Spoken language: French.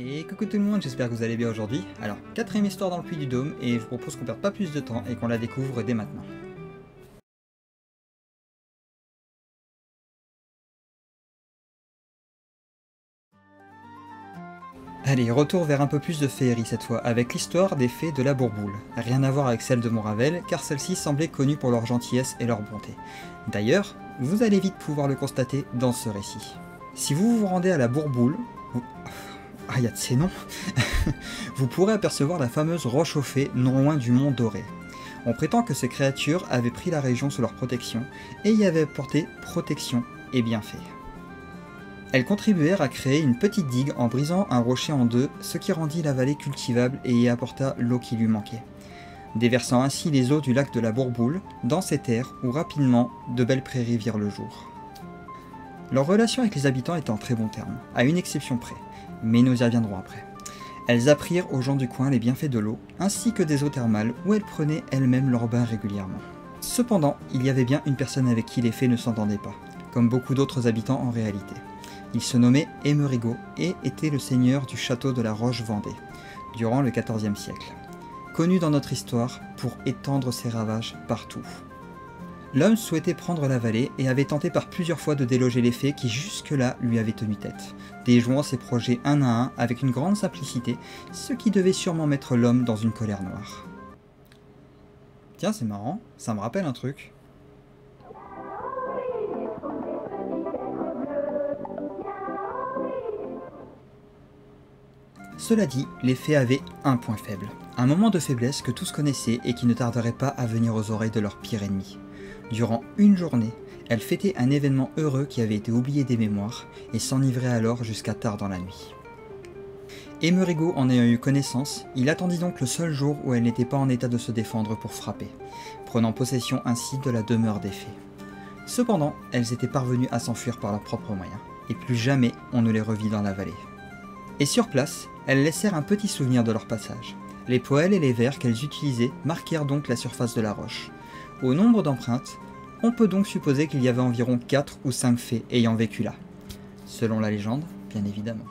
Et coucou tout le monde, j'espère que vous allez bien aujourd'hui. Alors, quatrième histoire dans le Puy du Dôme, et je vous propose qu'on perde pas plus de temps et qu'on la découvre dès maintenant. Allez, retour vers un peu plus de féerie cette fois, avec l'histoire des fées de la Bourboule. Rien à voir avec celle de Montravel, car celles-ci semblaient connues pour leur gentillesse et leur bonté. D'ailleurs, vous allez vite pouvoir le constater dans ce récit. Si vous vous rendez à la Bourboule, ah, il y a de ces noms. Vous pourrez apercevoir la fameuse roche aux fées non loin du mont Doré. On prétend que ces créatures avaient pris la région sous leur protection et y avaient apporté protection et bienfaits. Elles contribuèrent à créer une petite digue en brisant un rocher en deux, ce qui rendit la vallée cultivable et y apporta l'eau qui lui manquait, déversant ainsi les eaux du lac de la Bourboule dans ces terres où rapidement de belles prairies virent le jour. Leur relation avec les habitants était en très bons termes, à une exception près, mais nous y reviendrons après. Elles apprirent aux gens du coin les bienfaits de l'eau, ainsi que des eaux thermales où elles prenaient elles-mêmes leur bain régulièrement. Cependant, il y avait bien une personne avec qui les fées ne s'entendaient pas, comme beaucoup d'autres habitants en réalité. Il se nommait Émerigot et était le seigneur du château de la Roche-Vendée, durant le XIVe siècle, connu dans notre histoire pour étendre ses ravages partout. L'homme souhaitait prendre la vallée et avait tenté par plusieurs fois de déloger les fées qui jusque-là lui avaient tenu tête, déjouant ses projets un à un avec une grande simplicité, ce qui devait sûrement mettre l'homme dans une colère noire. Tiens, c'est marrant, ça me rappelle un truc. Cela dit, les fées avaient un point faible, un moment de faiblesse que tous connaissaient et qui ne tarderait pas à venir aux oreilles de leur pire ennemi. Durant une journée, elles fêtaient un événement heureux qui avait été oublié des mémoires et s'enivraient alors jusqu'à tard dans la nuit. Émerigot en ayant eu connaissance, il attendit donc le seul jour où elle n'était pas en état de se défendre pour frapper, prenant possession ainsi de la demeure des fées. Cependant, elles étaient parvenues à s'enfuir par leurs propres moyens, et plus jamais on ne les revit dans la vallée. Et sur place, elles laissèrent un petit souvenir de leur passage. Les poêles et les verres qu'elles utilisaient marquèrent donc la surface de la roche. Au nombre d'empreintes, on peut donc supposer qu'il y avait environ 4 ou 5 fées ayant vécu là. Selon la légende, bien évidemment.